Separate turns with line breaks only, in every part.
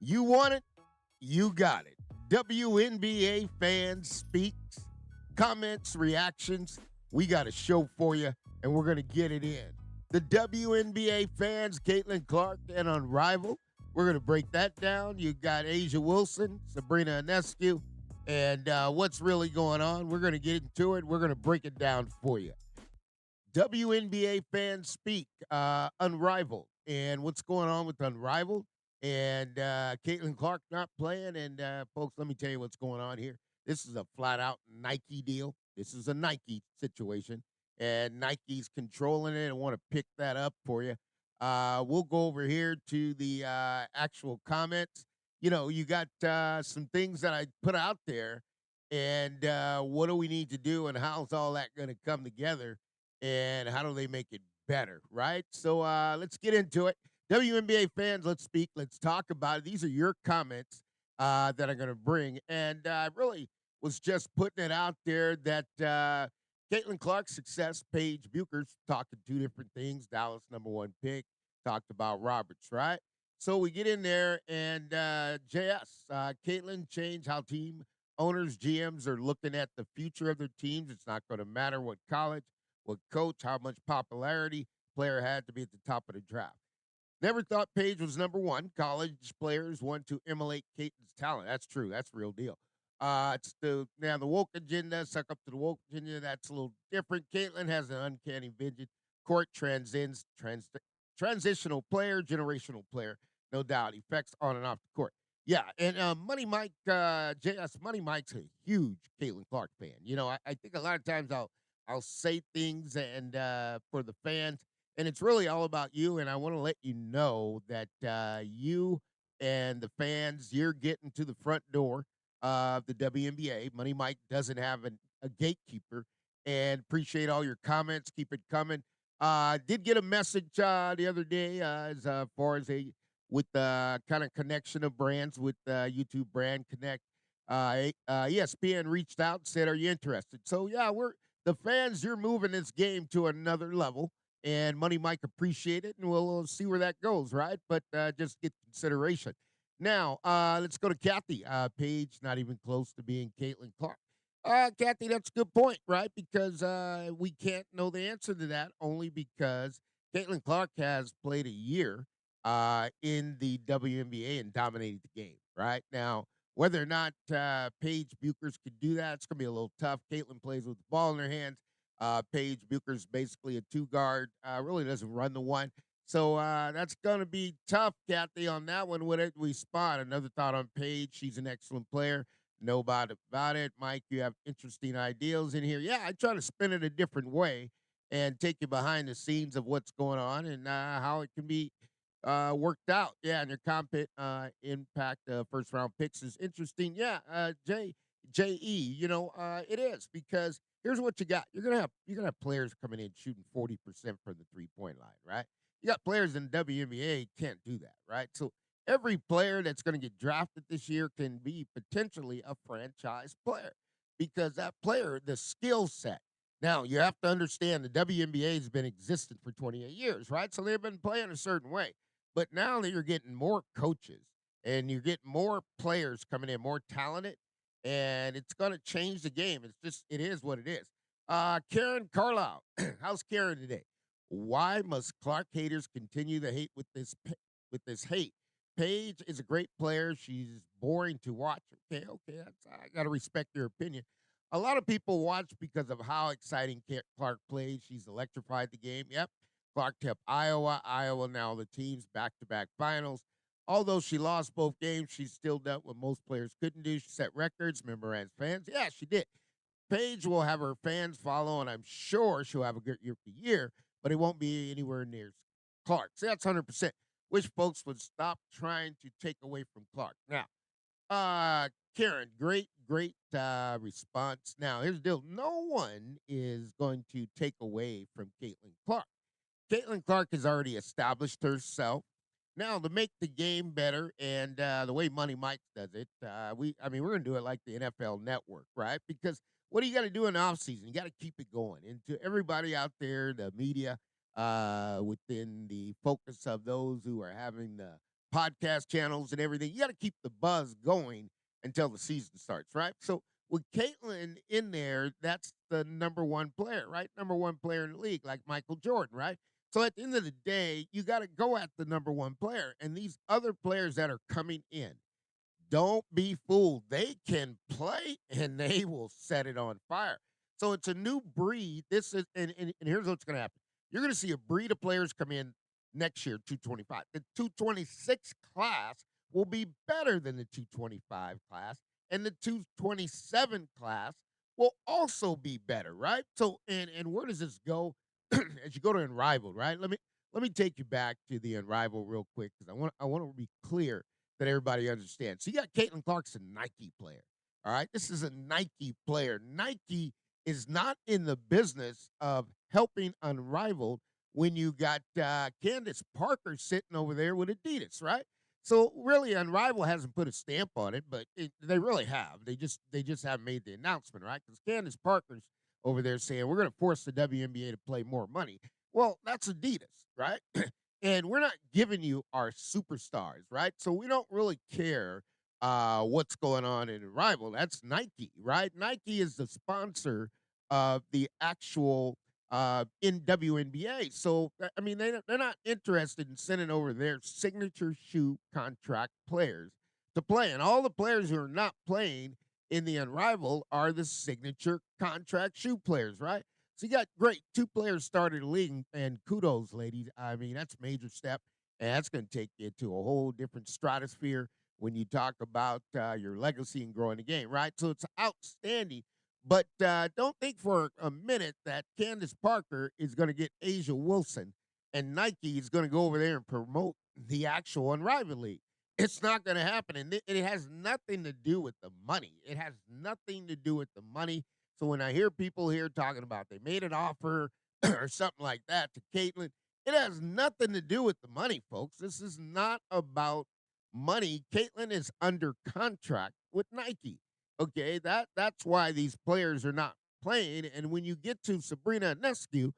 You want it, you got it. WNBA fans speaks, comments, reactions. We got a show for you, and we're going to get it in. The WNBA fans, CaitlinClark and Unrivaled. We're going to break that down. You got Asia Wilson, Sabrina Ionescu, and what's really going on. We're going to get into it. We're going to break it down for you. WNBA fans speak, Unrivaled, and what's going on with Unrivaled, and CaitlinClark not playing. And folks, let me tell you what's going on here. This is a flat out Nike deal. This is a Nike situation, and Nike's controlling it. I want to pick that up for you. We'll go over here to the actual comments. You know, you got some things that I put out there, and what do we need to do, and how's all that going to come together? And how do they make it better, right? So let's get into it. WNBA fans, let's speak. Let's talk about it. These are your comments that I'm going to bring. And I really was just putting it out there that Caitlin Clark's success, Paige Bucher's talking two different things. Dallas #1 pick, talked about Roberts, right? So we get in there and JS, Caitlin changed how team owners, GMs are looking at the future of their teams. It's not going to matter what college, what coach, how much popularity player had to be at the top of the draft. Never thought Paige was number one. College players want to emulate Caitlin's talent. That's true. That's the real deal. It's the woke agenda, suck up to the woke agenda. That's a little different. Caitlin has an uncanny vision. Court transitional player, generational player, no doubt. Effects on and off the court. Yeah, and Money Mike, JS Money Mike's a huge Caitlin Clark fan. You know, I think a lot of times I'll say things and for the fans, and it's really all about you. And I want to let you know that you and the fans, you're getting to the front door of the WNBA. Money Mike doesn't have a gatekeeper, and appreciate all your comments. Keep it coming. Did get a message the other day as far as a with the kind of connection of brands with YouTube Brand Connect. ESPN reached out and said, "Are you interested?" So yeah, we're the fans. You're moving this game to another level, and Money Mike appreciate it, and we'll see where that goes, right? But just get consideration. Now, let's go to Kathy. Page, not even close to being Caitlin Clark. Kathy, that's a good point, right? Because we can't know the answer to that only because Caitlin Clark has played a year in the WNBA and dominated the game, right? Now, whether or not Paige Buchers could do that, it's going to be a little tough. Caitlin plays with the ball in her hands. Paige Bucher's basically a two guard, really doesn't run the one. So that's going to be tough, Kathy, on that one. What did we spot? Another thought on Paige. She's an excellent player. No doubt about it. Mike, you have interesting ideas in here. Yeah, I try to spin it a different way and take you behind the scenes of what's going on and how it can be worked out. Yeah, and your compet impact first round picks is interesting. Yeah, JE, it is because here's what you got. You're gonna have players coming in shooting 40% from the 3-point line, right? You got players in WNBA can't do that, right? So every player that's going to get drafted this year can be potentially a franchise player because that player, the skill set. Now, you have to understand the WNBA has been existent for 28 years, right? So they've been playing a certain way. But now that you're getting more coaches and you're getting more players coming in, more talented, and it's going to change the game. It is what it is. Karen Carlisle, how's Karen today? Why must Clark haters continue to hate with this hate? Paige is a great player. She's boring to watch. Okay, I got to respect your opinion. A lot of people watch because of how exciting Clark plays. She's electrified the game. Yep. Clark kept Iowa now the teams back-to-back finals. Although she lost both games, she still done what most players couldn't do. She set records. Remember as fans? Yeah, she did. Paige will have her fans follow, and I'm sure she'll have a good year, but it won't be anywhere near Clark. So that's 100%. Wish folks would stop trying to take away from Clark. Now, Karen, great response. Now, here's the deal. No one is going to take away from Caitlin Clark. Caitlin Clark has already established herself. Now, to make the game better, and the way Money Mike does it, we're going to do it like the NFL Network, right? Because what do you got to do in the offseason? You got to keep it going. And to everybody out there, the media, within the focus of those who are having the podcast channels and everything. You got to keep the buzz going until the season starts, right? So with Caitlin in there, that's the number one player, right? Number one player in the league, like Michael Jordan, right? So at the end of the day, you got to go at the number one player. And these other players that are coming in, don't be fooled. They can play and they will set it on fire. So it's a new breed. This is and here's what's gonna happen. You're gonna see a breed of players come in next year, 225. The 226 class will be better than the 225 class, and the 227 class will also be better, right? So and where does this go? As you go to Unrivaled, right? Let me take you back to the Unrivaled real quick because I want to be clear that everybody understands. So you got CaitlinClark's a Nike player. All right. This is a Nike player. Nike is not in the business of helping Unrivaled when you got Candace Parker sitting over there with Adidas, right? So really, Unrivaled hasn't put a stamp on it, but they really have. They just haven't made the announcement, right? Because Candace Parker's over there saying we're going to force the WNBA to play more money. Well, that's Adidas, right? And we're not giving you our superstars, right? So we don't really care what's going on in Rival. That's Nike, right? Nike is the sponsor of the actual in WNBA. So I mean, they're not interested in sending over their signature shoe contract players to play, and all the players who are not playing in the Unrivaled are the signature contract shoe players, right? So you got great two players started the league, and kudos, ladies. I mean, that's a major step, and that's going to take you to a whole different stratosphere when you talk about your legacy and growing the game, right? So it's outstanding. But don't think for a minute that Candace Parker is going to get Asia Wilson and Nike is going to go over there and promote the actual Unrivaled League. It's not going to happen. And it has nothing to do with the money. It has nothing to do with the money. So when I hear people here talking about they made an offer or something like that to Caitlin, it has nothing to do with the money, folks. This is not about money. Caitlin is under contract with Nike. Okay, that's why these players are not playing. And when you get to Sabrina Ionescu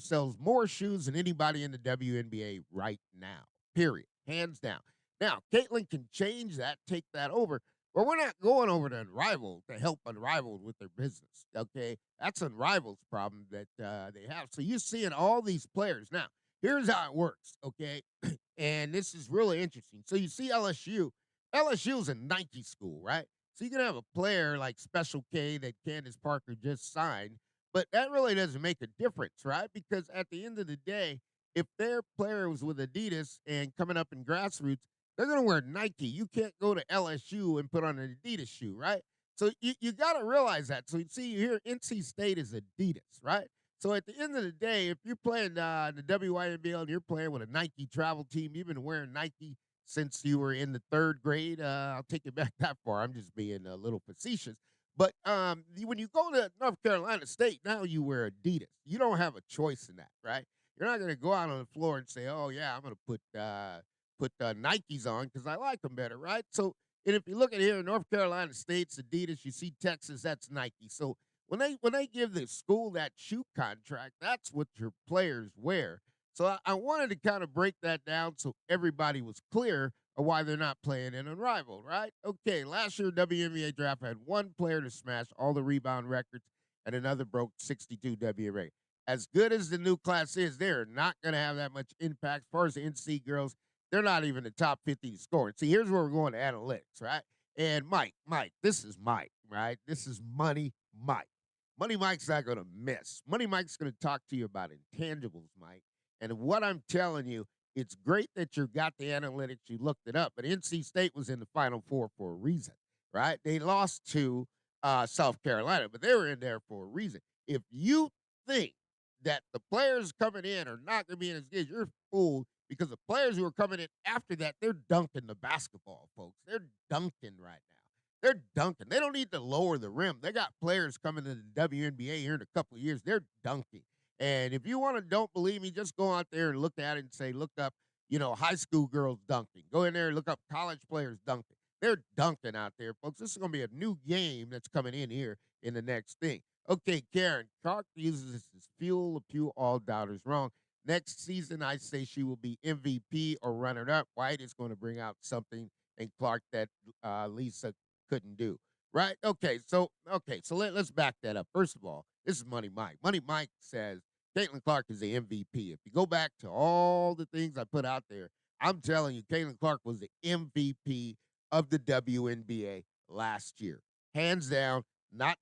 sells more shoes than anybody in the WNBA right now. Period. Hands down. Now, Caitlin can change that, take that over, but we're not going over to Unrivaled to help Unrivaled with their business. Okay, that's Unrivaled's problem that they have. So you're seeing all these players now. Here's how it works. Okay, and this is really interesting. So you see LSU. LSU is a Nike school, right? So you can have a player like Special K that Candace Parker just signed, but that really doesn't make a difference, right? Because at the end of the day, if their player was with Adidas and coming up in grassroots, they're going to wear Nike. You can't go to LSU and put on an Adidas shoe, right? So you got to realize that. So you see here, NC State is Adidas, right? So at the end of the day, if you're playing the WNBA and you're playing with a Nike travel team, you've been wearing Nike since you were in the third grade. I'll take it back that far. I'm just being a little facetious. But when you go to North Carolina State, now you wear Adidas. You don't have a choice in that, right? You're not going to go out on the floor and say, "Oh yeah, I'm going to put Nikes on because I like them better," right? So, and if you look at here, North Carolina State's Adidas. You see Texas, that's Nike. So when they give the school that shoe contract, that's what your players wear. So I wanted to kind of break that down so everybody was clear of why they're not playing in Unrivaled, right? Okay, last year WNBA draft had one player to smash all the rebound records, and another broke 62 WNBA. As good as the new class is, they're not going to have that much impact. As far as the NC girls, they're not even the top 50 to score. See, here's where we're going to analytics, right? And Mike, this is Mike, right? This is Money Mike. Money Mike's not going to miss. Money Mike's going to talk to you about intangibles, Mike. And what I'm telling you, it's great that you got the analytics, you looked it up, but NC State was in the Final Four for a reason, right? They lost to South Carolina, but they were in there for a reason. If you think that the players coming in are not going to be in as good, you're fooled because the players who are coming in after that, they're dunking the basketball, folks. They're dunking right now. They're dunking. They don't need to lower the rim. They got players coming to the WNBA here in a couple of years. They're dunking. And if you want to don't believe me, just go out there and look at it and say, look up, high school girls dunking. Go in there and look up college players dunking. They're dunking out there, folks. This is going to be a new game that's coming in here in the next thing. Okay, Karen, Clark uses this as fuel to fuel all doubters wrong. Next season, I say she will be MVP or runner up. White is going to bring out something in Clark that Lisa couldn't do. Right? Okay, so let's back that up. First of all, this is Money Mike. Money Mike says CaitlinClark is the MVP. If you go back to all the things I put out there, I'm telling you, CaitlinClark was the MVP of the WNBA last year. Hands down, not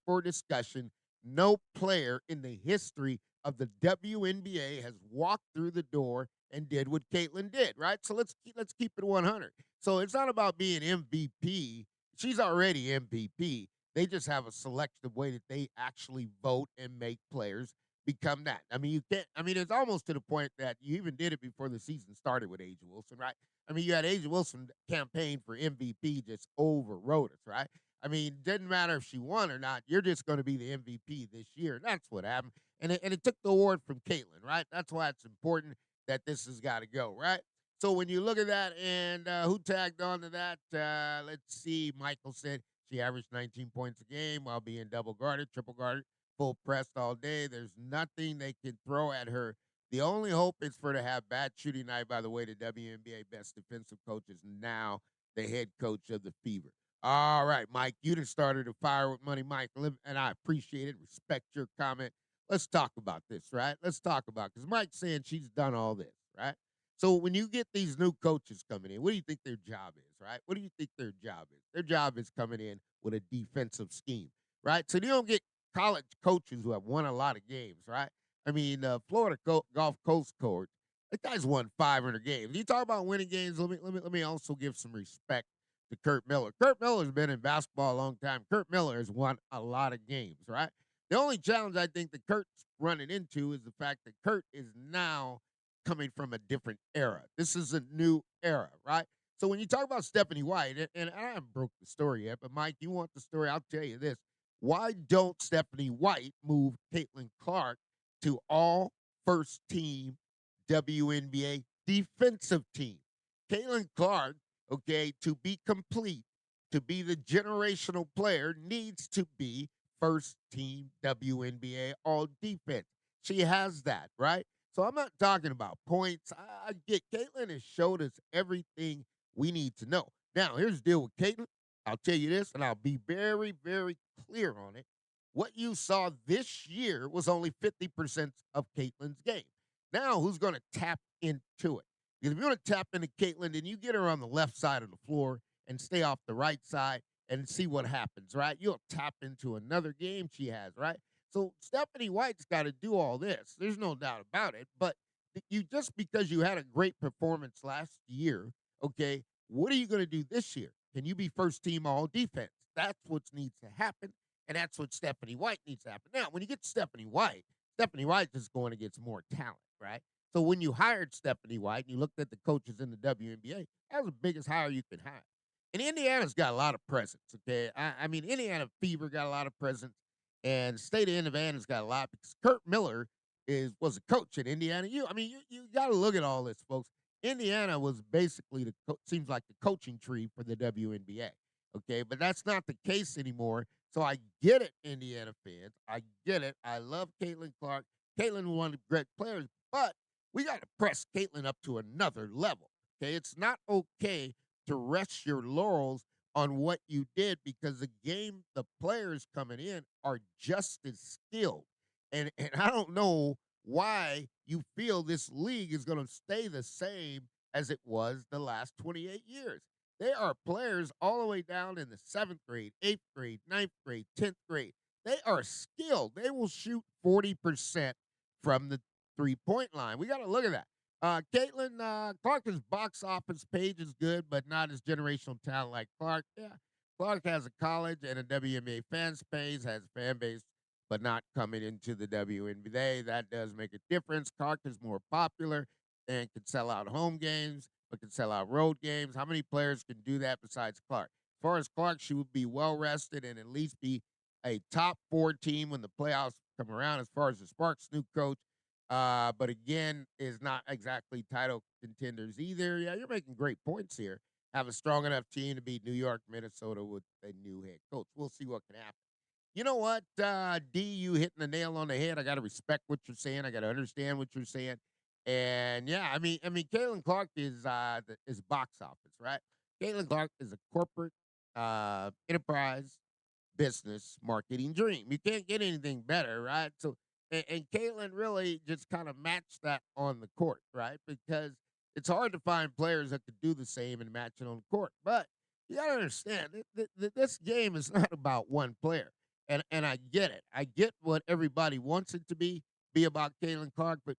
for discussion. No player in the history of the WNBA has walked through the door and did what Caitlin did, right? So let's keep it 100. So it's not about being MVP. She's already MVP. They just have a selective way that they actually vote and make players become that. I mean, you can't. I mean, it's almost to the point that you even did it before the season started with Asia Wilson, right? I mean, you had Asia Wilson campaign for MVP, just overrode us, right? I mean, didn't matter if she won or not. You're just going to be the MVP this year. And that's what happened. And it took the award from Caitlin, right? That's why it's important that this has got to go, right? So when you look at that and who tagged on to that, let's see. Michael said she averaged 19 points a game while being double guarded, triple guarded, full pressed all day. There's nothing they can throw at her. The only hope is for her to have bad shooting night. By the way, the WNBA best defensive coach is now the head coach of the Fever. All right, Mike, you done started a fire with Money Mike, and I appreciate it. Respect your comment. Let's talk about this, right? Let's talk about because Mike's saying she's done all this, right? So when you get these new coaches coming in, what do you think their job is, right? What do you think their job is? Their job is coming in with a defensive scheme, right? So you don't get college coaches who have won a lot of games, right? I mean, Florida Gulf Coast coach, that guy's won 500 games. You talk about winning games. Let me also give some respect to Kurt Miller. Kurt Miller's been in basketball a long time. Kurt Miller has won a lot of games, right? The only challenge I think that Kurt's running into is the fact that Kurt is now coming from a different era. This is a new era, right? So when you talk about Stephanie White, and I haven't broke the story yet, but Mike, you want the story? I'll tell you this. Why don't Stephanie White move Caitlin Clark to all first team WNBA defensive team? Caitlin Clark, okay, to be complete, to be the generational player, needs to be first team WNBA all defense. She has that, right? So I'm not talking about points. I get Caitlin has showed us everything we need to know. Now, here's the deal with Caitlin. I'll tell you this, and I'll be very, very clear on it. What you saw this year was only 50% of Caitlin's game. Now, who's going to tap into it? Because if you want to tap into Caitlin, then you get her on the left side of the floor and stay off the right side and see what happens, right? You'll tap into another game she has, right? So Stephanie White's got to do all this. There's no doubt about it. But you just because you had a great performance last year, okay, what are you going to do this year? Can you be first team all defense? That's what needs to happen. And that's what Stephanie White needs to happen. Now, when you get Stephanie White is going against more talent, right? So when you hired Stephanie White and you looked at the coaches in the WNBA, that was the biggest hire you could hire. And Indiana's got a lot of presence, okay? I mean, Indiana Fever got a lot of presence, and the state of Indiana's got a lot because Kurt Miller was a coach at Indiana. You got to look at all this, folks. Indiana was basically seems like the coaching tree for the WNBA, okay? But that's not the case anymore. So I get it, Indiana fans. I get it. I love Caitlin Clark. Caitlin was one of the great players, but we got to press Caitlin up to another level. Okay, it's not okay to rest your laurels on what you did because the players coming in are just as skilled. And I don't know why you feel this league is going to stay the same as it was the last 28 years. There are players all the way down in the seventh grade, eighth grade, ninth grade, 10th grade. They are skilled. They will shoot 40% from the 3-point line. We got to look at that. Caitlin Clark's box office page is good, but not as generational talent like Clark. Yeah, Clark has a college and a WNBA fans base, has a fan base, but not coming into the WNBA. That does make a difference. Clark is more popular and can sell out home games, but can sell out road games. How many players can do that besides Clark? As far as Clark, she would be well rested and at least be a top 4 team when the playoffs come around. As far as the Sparks' new coach, but again, is not exactly title contenders either. Yeah, you're making great points here. Have a strong enough team to beat New York, Minnesota with a new head coach. We'll see what can happen. You know what, D, you hitting the nail on the head. I gotta respect what you're saying. I gotta understand what you're saying. And yeah, I mean, Caitlin Clark is box office, right? Caitlin Clark is a corporate enterprise business marketing dream. You can't get anything better, right? So, and Caitlin really just kind of matched that on the court, right? Because it's hard to find players that could do the same and match it on the court. But you got to understand this game is not about one player, and I get it. I get what everybody wants it to be about Caitlin Clark, but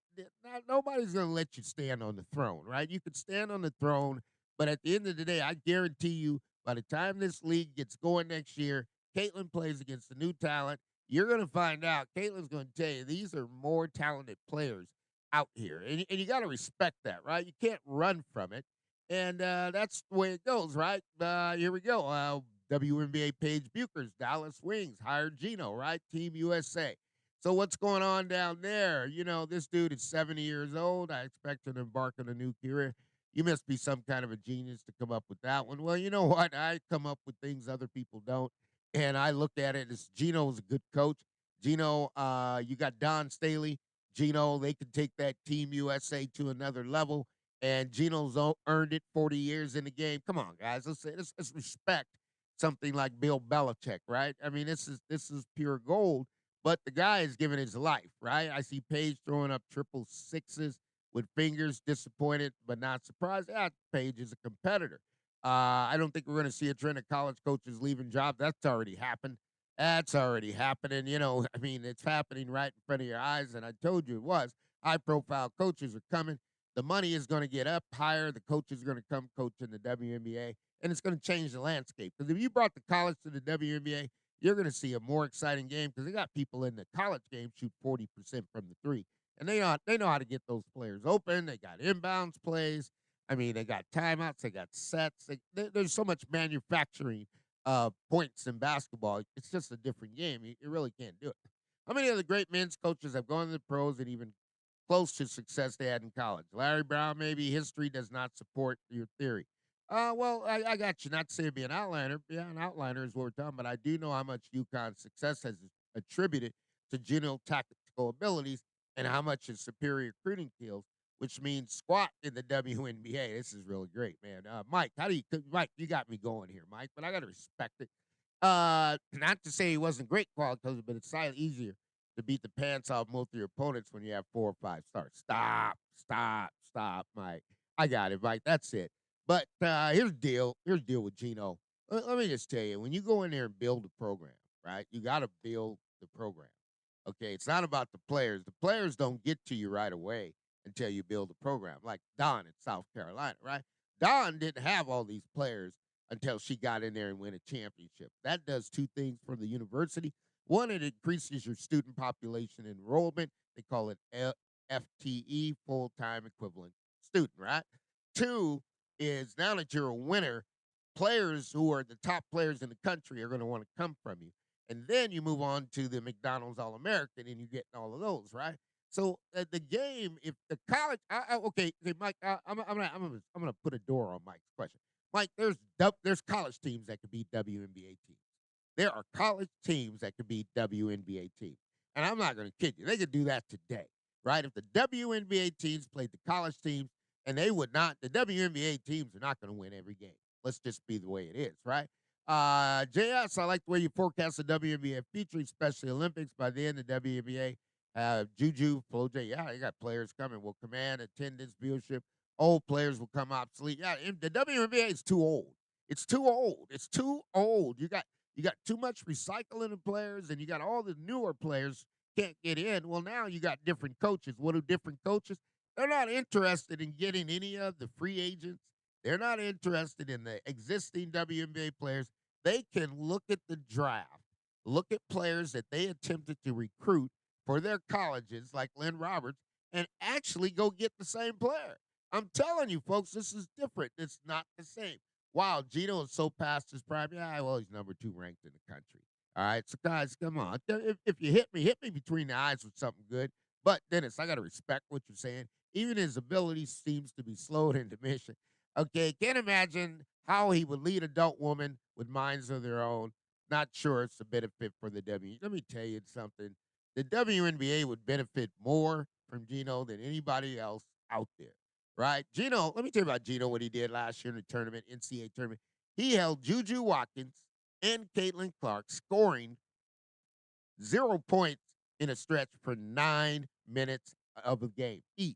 nobody's going to let you stand on the throne, right? You can stand on the throne, but at the end of the day, I guarantee you, by the time this league gets going next year, Caitlin plays against the new talent. You're going to find out. Caitlin's going to tell you these are more talented players out here, and you got to respect that, right? You can't run from it, and that's the way it goes, right? Here we go. WNBA Paige Buchers, Dallas Wings hired Gino, right? Team USA. So what's going on down there? You know, this dude is 70 years old. I expect him to embark on a new career. You must be some kind of a genius to come up with that one. Well, you know what? I come up with things other people don't. And I look at it as Gino's a good coach. Gino, you got Don Staley. Gino, they can take that Team USA to another level. And Gino's earned it 40 years in the game. Come on, guys. Let's respect something like Bill Belichick, right? I mean, this is pure gold. But the guy is giving his life, right? I see Paige throwing up triple sixes with fingers, disappointed but not surprised. Yeah, Paige is a competitor. I don't think we're going to see a trend of college coaches leaving jobs. That's already happened. That's already happening. You know, I mean, it's happening right in front of your eyes. And I told you it was. High profile coaches are coming. The money is going to get up higher. The coaches are going to come coach in the WNBA, and it's going to change the landscape. Because if you brought the college to the WNBA, you're going to see a more exciting game because they got people in the college game shoot 40% from the three, and they know how to get those players open. They got inbounds plays. I mean, they got timeouts, they got sets. There's so much manufacturing points in basketball. It's just a different game. You really can't do it. How many of the great men's coaches have gone to the pros and even close to success they had in college? Larry Brown, maybe history does not support your theory. Well, I got you. Not to say be an outliner. Yeah, an outliner is what we're talking about. I do know how much UConn's success has attributed to general tactical abilities and how much his superior recruiting skills, which means squat in the WNBA. This is really great, man. Mike, Mike, you got me going here, Mike, but I got to respect it. Not to say he wasn't great quality, but it's slightly easier to beat the pants off most of your opponents when you have 4 or 5 stars. Stop, Mike. I got it, Mike. That's it. But here's the deal. Here's the deal with Gino. Let me just tell you, when you go in there and build a program, right? You got to build the program. Okay, it's not about the players. The players don't get to you right away until you build a program. Like Don in South Carolina, right? Don didn't have all these players until she got in there and win a championship. That does two things for the university. One, it increases your student population enrollment. They call it FTE, full time equivalent student, right? Two is now that you're a winner, players who are the top players in the country are going to want to come from you. And then you move on to the McDonald's All American and you're getting all of those, right? So the game, if the college, okay, Mike, I'm gonna put a door on Mike's question. Mike, there's college teams that could be WNBA teams. There are college teams that could be WNBA teams, and I'm not gonna kid you. They could do that today, right? If the WNBA teams played the college teams, and they would not, the WNBA teams are not going to win every game. Let's just be the way it is, right? JS, I like the way you forecast the WNBA featuring Special Olympics by the end of the WNBA. Juju, Flo J, yeah, you got players coming. Will command attendance, viewership. Old players will come obsolete. Yeah, the WNBA is too old. It's too old. It's too old. You got too much recycling of players, and you got all the newer players can't get in. Well, now you got different coaches. What do different coaches? They're not interested in getting any of the free agents. They're not interested in the existing WNBA players. They can look at the draft, look at players that they attempted to recruit for their colleges, like Lynn Roberts, and actually go get the same player. I'm telling you, folks, this is different. It's not the same. Wow, Gino is so past his prime. Yeah, well, he's number two ranked in the country. All right, so guys, come on. If you hit me between the eyes with something good. But Dennis, I got to respect what you're saying. Even his ability seems to be slowed and diminishing. Okay, can't imagine how he would lead adult women with minds of their own. Not sure it's a benefit for the W. Let me tell you something. The WNBA would benefit more from Gino than anybody else out there, right? Gino, let me tell you about Gino, what he did last year in the tournament, NCAA tournament. He held Juju Watkins and CaitlinClark scoring 0 points in a stretch for 9 minutes of a game each.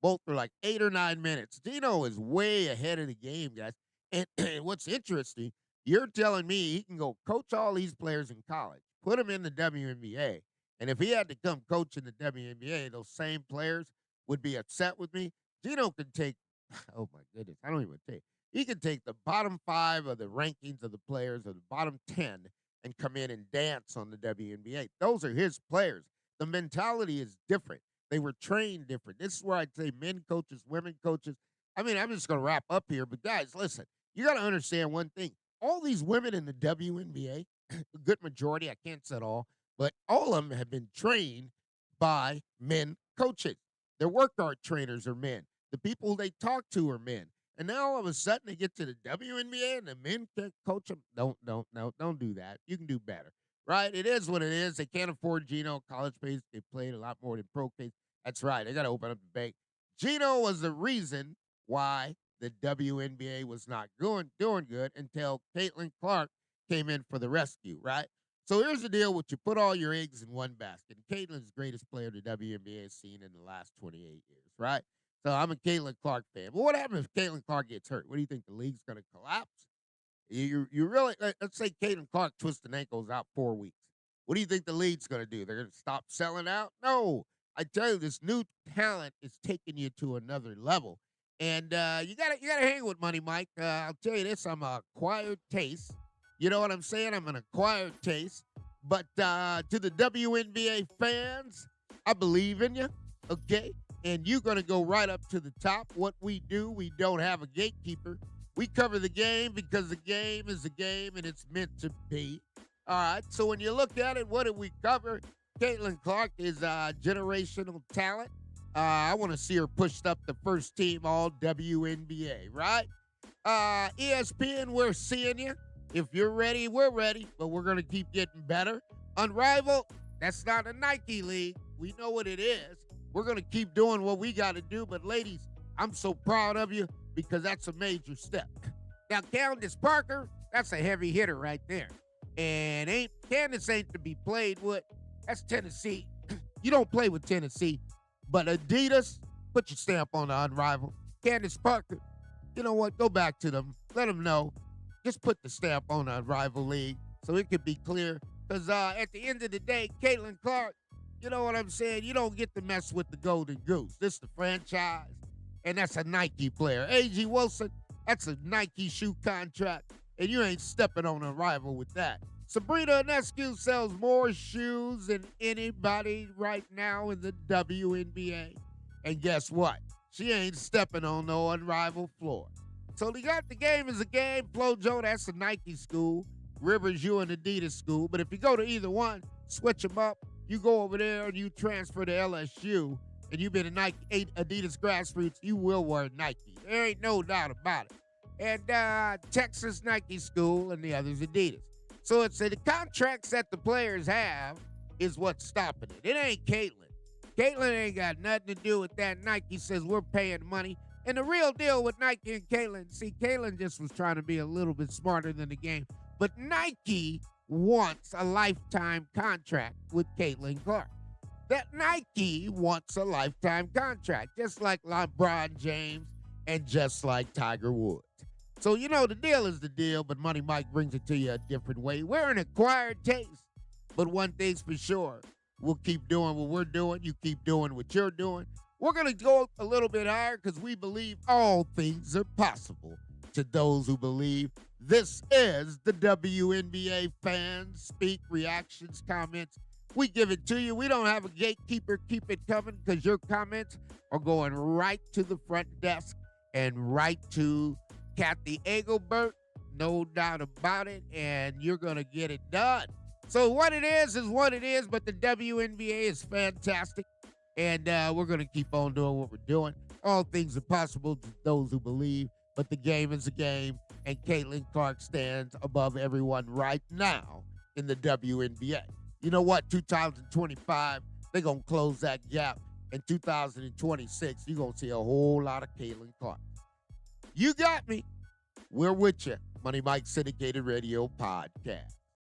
Both were like 8 or 9 minutes. Dino is way ahead of the game, guys. And what's interesting, you're telling me he can go coach all these players in college, put them in the WNBA, and if he had to come coach in the WNBA, those same players would be upset with me. Dino can take, oh my goodness, I don't even take. He can take the bottom five of the rankings of the players, or the bottom 10, and come in and dance on the WNBA. Those are his players. The mentality is different. They were trained different. This is where I'd say men coaches, women coaches. I mean, I'm just going to wrap up here, but guys, listen, you got to understand one thing. All these women in the WNBA, a good majority, I can't say all, but all of them have been trained by men coaches. Their work art trainers are men. The people they talk to are men. And now all of a sudden they get to the WNBA and the men can't coach them. Don't do that. You can do better, right? It is what it is. They can't afford Gino. College pays. They played a lot more than pro pays. That's right. They got to open up the bank. Gino was the reason why the WNBA was not doing good until CaitlinClark came in for the rescue, right? So here's the deal with you put all your eggs in one basket. Caitlin's the greatest player the WNBA has seen in the last 28 years, right? So I'm a CaitlinClark fan. But what happens if CaitlinClark gets hurt? What do you think? The league's going to collapse? You really, let's say CaitlinClark twists an ankle, is out 4 weeks. What do you think the league's going to do? They're going to stop selling out? No. I tell you, this new talent is taking you to another level. And you gotta hang with Money Mike. I'll tell you this, I'm a acquired taste. You know what I'm saying? I'm an acquired taste. But to the WNBA fans, I believe in you, okay? And you're going to go right up to the top. What we do, we don't have a gatekeeper. We cover the game because the game is a game and it's meant to be. All right, so when you look at it, what do we cover? CaitlinClark is generational talent. I want to see her pushed up the first team all WNBA, right? ESPN, we're seeing you. If you're ready, we're ready, but we're going to keep getting better. Unrivaled, that's not a Nike league. We know what it is. We're going to keep doing what we got to do. But ladies, I'm so proud of you because that's a major step. Now, Candace Parker, that's a heavy hitter right there. And Candace ain't to be played with. That's Tennessee. You don't play with Tennessee. But Adidas, put your stamp on the Unrivaled. Candace Parker, you know what? Go back to them. Let them know. Just put the stamp on the Unrivaled League so it could be clear. Because at the end of the day, CaitlinClark, you know what I'm saying? You don't get to mess with the Golden Goose. This is the franchise, and that's a Nike player. A.G. Wilson, that's a Nike shoe contract, and you ain't stepping on a rival with that. Sabrina Ionescu sells more shoes than anybody right now in the WNBA. And guess what? She ain't stepping on no unrivaled floor. So they got the game is a game. Flojo, that's the Nike school. Rivers, you an Adidas school. But if you go to either one, switch them up. You go over there and you transfer to LSU, and you've been a Nike Adidas grassroots, you will wear Nike. There ain't no doubt about it. And Texas Nike school and the others Adidas. So it's the contracts that the players have is what's stopping it. It ain't Caitlin. Caitlin ain't got nothing to do with that. Nike says we're paying money. And the real deal with Nike and Caitlin, see, Caitlin just was trying to be a little bit smarter than the game. But Nike wants a lifetime contract with CaitlinClark. That Nike wants a lifetime contract, just like LeBron James and just like Tiger Woods. So, you know, the deal is the deal, but Money Mike brings it to you a different way. We're an acquired taste, but one thing's for sure. We'll keep doing what we're doing. You keep doing what you're doing. We're going to go a little bit higher because we believe all things are possible to those who believe. This is the WNBA Fans Speak reactions, comments. We give it to you. We don't have a gatekeeper. Keep it coming because your comments are going right to the front desk and right to Kathy Engelbert. No doubt about it. And you're going to get it done. So what it is what it is, but the WNBA is fantastic. And we're going to keep on doing what we're doing. All things are possible to those who believe, but the game is a game, and CaitlinClark stands above everyone right now in the WNBA. You know what? 2025, they're going to close that gap. In 2026, you're going to see a whole lot of CaitlinClark. You got me. We're with you. Money Mike Syndicated Radio Podcast.